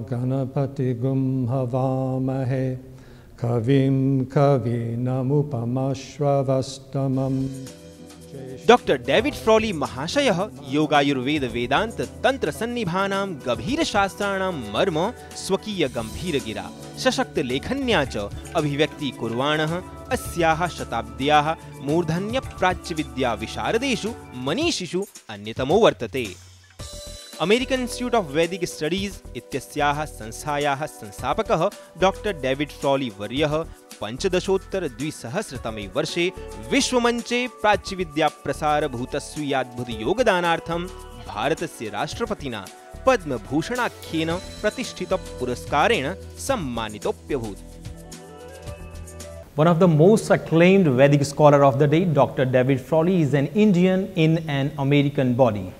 ganapati gum havamahe kavim kavinamupamashravastamam. Dr. David Frawley Mahashayah Yogayurveda Vedanta Tantra Sannibhanam Gabhir Shastranam Marma Swakiya Gambhir Gira Shashakt Lekhanya cha Abhivyakti Kurvanah Asyaha Shatabdyaha Murdhanya Prachya Vidya Visharadeshu Manishishu Anyatamo Vartate. American Institute of Vedic Studies इत्यस्याः संस्थायाः संस्थापकः Dr. David Frawley वर्यः पंचदशोत्तर द्विसहस्रतमे वर्षे विश्वमञ्चे प्राच्यविद्या प्रसारभूतस्वीयाद्भुत योगदानार्थं भारतस्य राष्ट्रपतिना पद्मभूषणाख्येन प्रतिष्ठित पुरस्कारेण सम्मानितोऽप्यभूत्. One of the most acclaimed Vedic scholar of the day, Dr. David Frawley, is an Indian in an American body.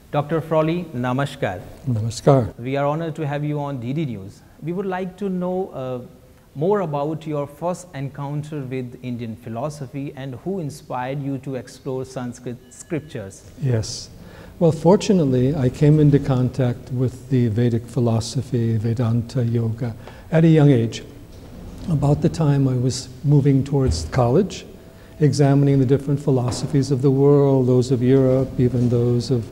Dr. Frawley, namaskar. Namaskar. We are honored to have you on DD News. We would like to know more about your first encounter with Indian philosophy and who inspired you to explore Sanskrit scriptures. Yes. Well, fortunately, I came into contact with the Vedic philosophy, Vedanta Yoga, at a young age. About the time I was moving towards college, examining the different philosophies of the world, those of Europe, even those of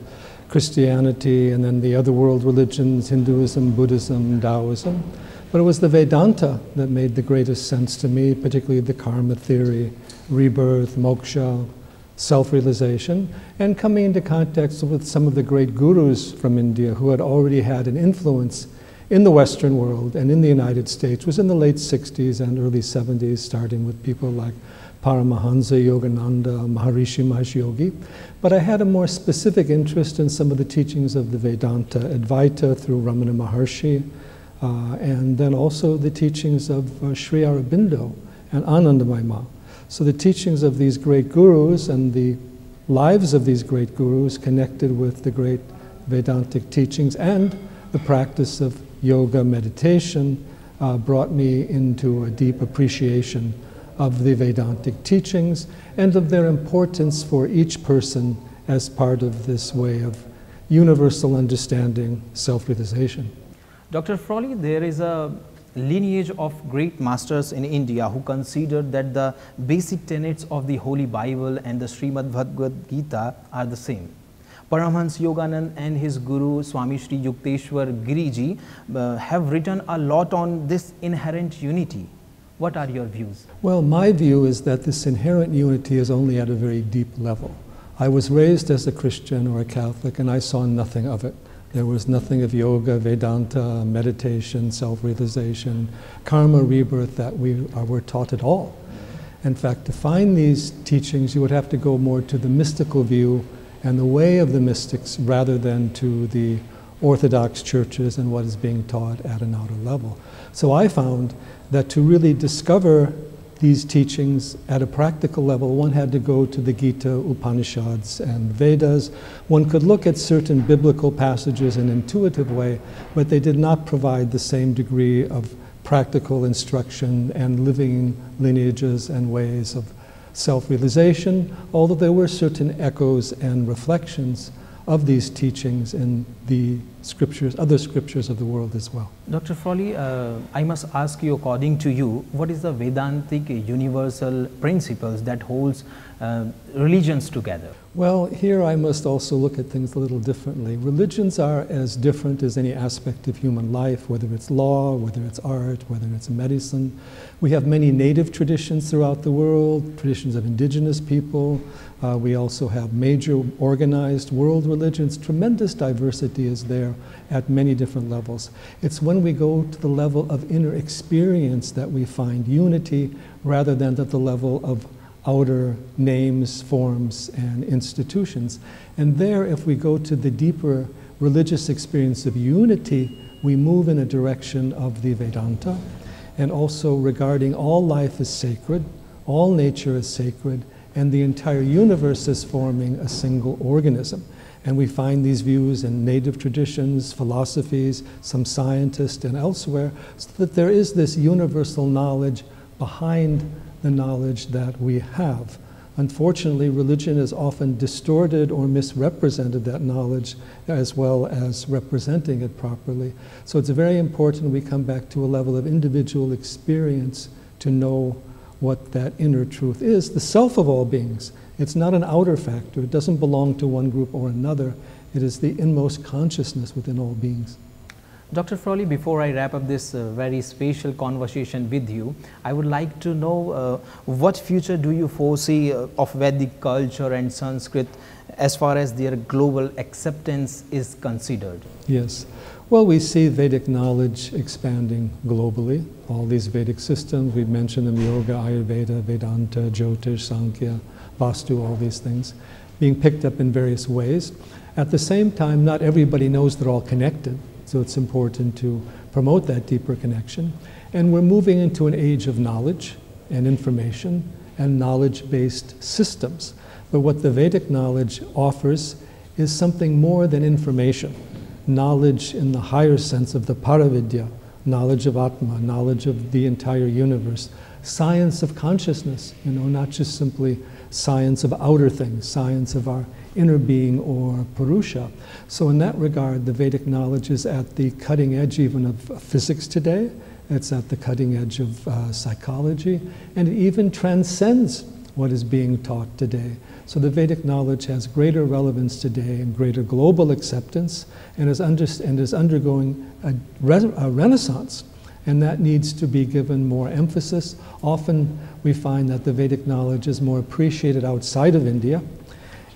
Christianity, and then the other world religions, Hinduism, Buddhism, Taoism. But it was the Vedanta that made the greatest sense to me, particularly the karma theory, rebirth, moksha, self-realization, and coming into contact with some of the great gurus from India who had already had an influence in the Western world and in the United States. It was in the late 60s and early 70s, starting with people like Paramahansa Yogananda, Maharishi Mahesh Yogi. But I had a more specific interest in some of the teachings of the Vedanta, Advaita through Ramana Maharshi, and then also the teachings of Sri Aurobindo and Anandamayi. So the teachings of these great gurus and the lives of these great gurus connected with the great Vedantic teachings and the practice of yoga meditation brought me into a deep appreciation of the Vedantic teachings and of their importance for each person as part of this way of universal understanding, self-realization. Dr. Frawley, there is a lineage of great masters in India who considered that the basic tenets of the Holy Bible and the Srimad Bhagavad Gita are the same. Paramahansa Yogananda and his guru Swami Sri Yukteswar Giriji have written a lot on this inherent unity. What are your views? Well, my view is that this inherent unity is only at a very deep level. I was raised as a Christian or a Catholic and I saw nothing of it. There was nothing of yoga, Vedanta, meditation, self-realization, karma, rebirth that we were taught at all. In fact, to find these teachings, you would have to go more to the mystical view and the way of the mystics rather than to the Orthodox churches and what is being taught at an outer level. So I found that to really discover these teachings at a practical level, one had to go to the Gita, Upanishads, and Vedas. One could look at certain biblical passages in an intuitive way, but they did not provide the same degree of practical instruction and living lineages and ways of self-realization, although there were certain echoes and reflections of these teachings in the scriptures, other scriptures of the world as well. Dr. Frawley, I must ask you, according to you, what is the Vedantic universal principles that holds religions together? Well, here I must also look at things a little differently. Religions are as different as any aspect of human life, whether it's law, whether it's art, whether it's medicine. We have many native traditions throughout the world, traditions of indigenous people. We also have major organized world religions. Tremendous diversity is there at many different levels. It's when we go to the level of inner experience that we find unity rather than at the level of outer names, forms, and institutions. And there, if we go to the deeper religious experience of unity, we move in a direction of the Vedanta, and also regarding all life as sacred, all nature is sacred, and the entire universe is forming a single organism. And we find these views in native traditions, philosophies, some scientists, and elsewhere, so that there is this universal knowledge behind the knowledge that we have. Unfortunately, religion has often distorted or misrepresented that knowledge as well as representing it properly. So it's very important we come back to a level of individual experience to know what that inner truth is, the self of all beings. It's not an outer factor. It doesn't belong to one group or another. It is the inmost consciousness within all beings. Dr. Frawley, before I wrap up this very special conversation with you, I would like to know what future do you foresee of Vedic culture and Sanskrit as far as their global acceptance is considered? Yes. Well, we see Vedic knowledge expanding globally. All these Vedic systems, we've mentioned them, Yoga, Ayurveda, Vedanta, Jyotish, Sankhya, Vastu, all these things, being picked up in various ways. At the same time, not everybody knows they're all connected. So it's important to promote that deeper connection. And we're moving into an age of knowledge and information and knowledge-based systems. But what the Vedic knowledge offers is something more than information. Knowledge in the higher sense of the Paravidya, knowledge of Atma, knowledge of the entire universe, science of consciousness, not just simply science of outer things, science of our inner being or Purusha. So in that regard, the Vedic knowledge is at the cutting edge even of physics today. It's at the cutting edge of psychology, and it even transcends what is being taught today. So the Vedic knowledge has greater relevance today and greater global acceptance, and is undergoing a renaissance, and that needs to be given more emphasis. Often we find that the Vedic knowledge is more appreciated outside of India,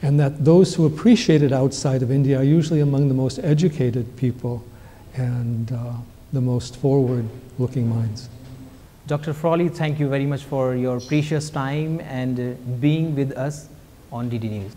and that those who appreciate it outside of India are usually among the most educated people and the most forward-looking minds. Dr. Frawley, thank you very much for your precious time and being with us on DD News.